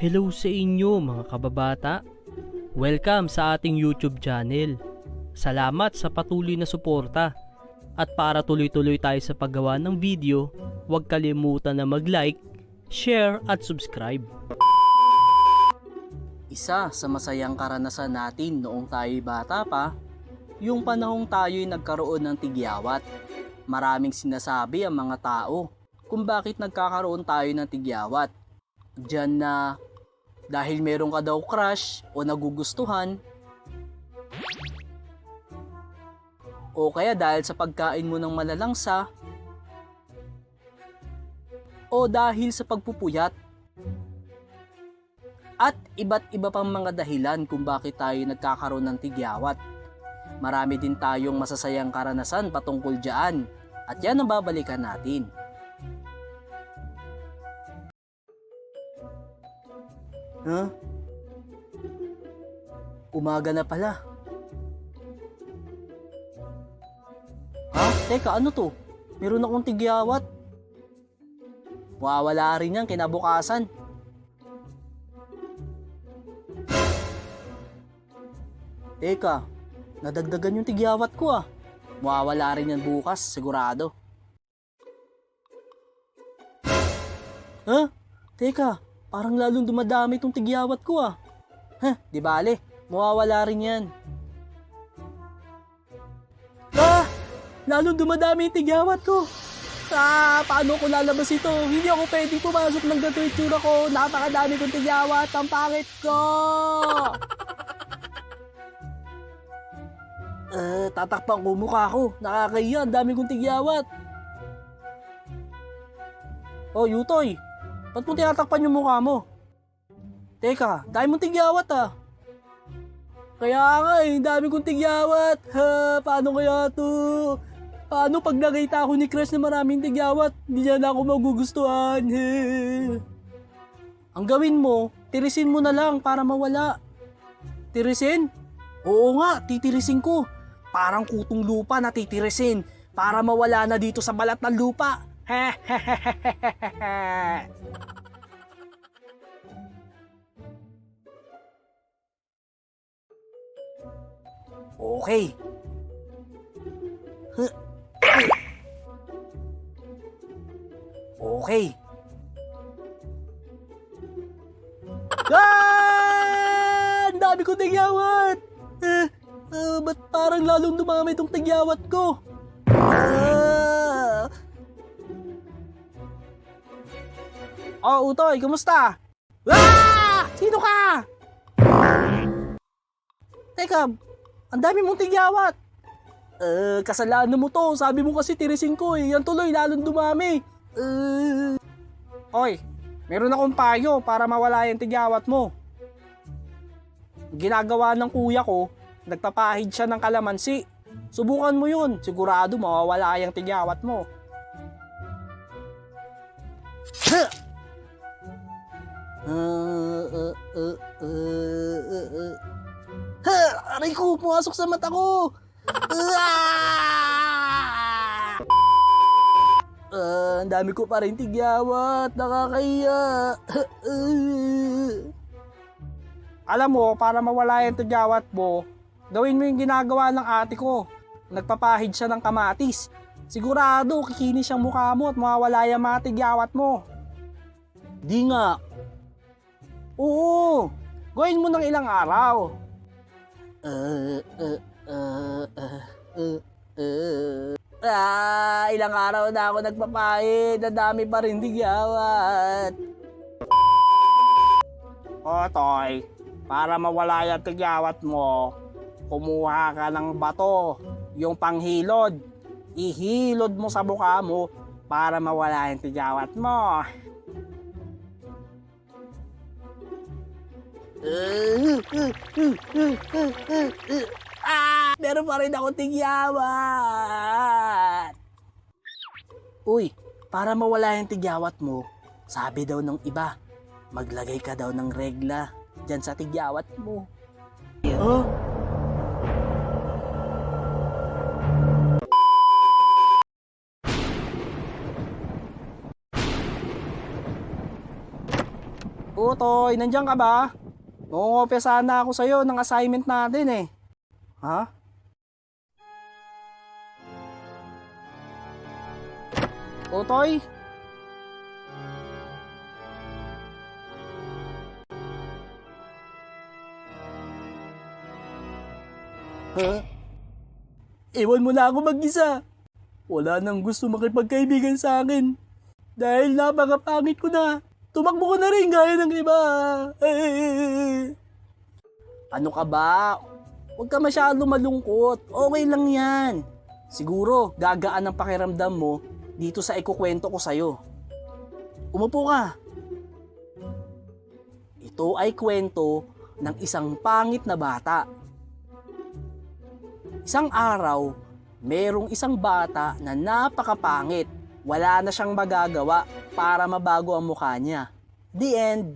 Hello sa inyo mga kababata. Welcome sa ating YouTube channel. Salamat sa patuloy na suporta. At para tuloy-tuloy tayo sa paggawa ng video, huwag kalimutan na mag-like, share at subscribe. Isa sa masayang karanasan natin noong tayo'y bata pa, yung panahong tayo'y nagkaroon ng tigyawat. Maraming sinasabi ang mga tao kung bakit nagkakaroon tayo ng tigyawat. Diyan na dahil meron ka daw crush o nagugustuhan, o kaya dahil sa pagkain mo ng malalangsa, o dahil sa pagpupuyat, at iba't iba pang mga dahilan kung bakit tayo nagkakaroon ng tigyawat. Marami din tayong masasayang karanasan patungkol dyan, at yan ang babalikan natin. Huh? Umaga na pala. Ha? Teka, ano to? Meron akong tigyawat. Mawawala rin yan kinabukasan. Teka, nadagdagan yung tigyawat ko ah. Mawawala rin yan bukas, sigurado. Ha? Teka, parang lalong dumadami itong tigyawat ko ah. Di bale, mawawala rin yan. Ah! Lalong dumadami yung tigyawat ko. Paano ko lalabas ito? Hindi ako pwedeng pumasok ng ganito yung tsura ko. Napakadami kong tigyawat. Ang pangit ko! Tatakpan ko mukha ko. Nakakahiya, ang dami kong tigyawat. Oh, Yutoy. Ba't mo tinatakpan yung mukha mo? Teka, dami mong tigyawat ah. Kaya nga eh, dami kong tigyawat. Paano kaya to? Paano pag nakita ako ni crush na maraming tigyawat, hindi niya na ako magugustuhan? Ang gawin mo, tirisin mo na lang para mawala. Tirisin? Oo nga, titirisin ko. Parang kutong lupa na titirisin para mawala na dito sa balat ng lupa. Okay. Okay. Ang dami kong tigyawat. Ba't parang lalong dumami itong tigyawat ko? Oh, Utoy, kumusta? Sino ka? Teka, ang dami mong tigyawat. Kasalanan mo to. Sabi mo kasi tirisin ko eh. Yan tuloy, lalong dumami. Oy, meron akong payo para mawala yung tigyawat mo. Ginagawa ng kuya ko, nagpapahid siya ng kalamansi. Subukan mo yun. Sigurado mawawala yung tigyawat mo. Aray ko, pumasok sa mata ko. Ang dami ko pa rin tigyawat. Nakakahiya. Alam mo, para mawala yung tigyawat mo, gawin mo yung ginagawa ng ate ko. Nagpapahid siya ng kamatis. Sigurado, kikinis ang mukha mo at mawawala yung mga tigyawat mo. Di nga. Oo, gawin mo ng ilang araw. Ilang araw na ako nagpapahid. Ang dami pa rin tigyawat. O, Toy, para mawala yung tigyawat mo, kumuha ka ng bato, yung panghilod. Ihilod mo sa mukha mo para mawala yung tigyawat mo. Meron pa rin ako tigyawat. Uy, para mawala yung tigyawat mo, sabi daw ng iba, maglagay ka daw ng regla dyan sa tigyawat mo. Oh? Utoy, nandiyan ka ba? Mangungopya sana ako sa'yo ng assignment natin eh. Ha? Utoy? Ha? Iwan mo na ako mag-isa. Wala nang gusto makipagkaibigan sa akin. Dahil napakapangit ko na. Tumakbo ko na rin gaya ng iba. Ano ka ba? Huwag ka masyadong malungkot. Okay lang yan. Siguro, gagaan ang pakiramdam mo dito sa ikukwento ko sa'yo. Umupo ka. Ito ay kwento ng isang pangit na bata. Isang araw, merong isang bata na napakapangit. Wala na siyang magagawa para mabago ang mukha niya. The end.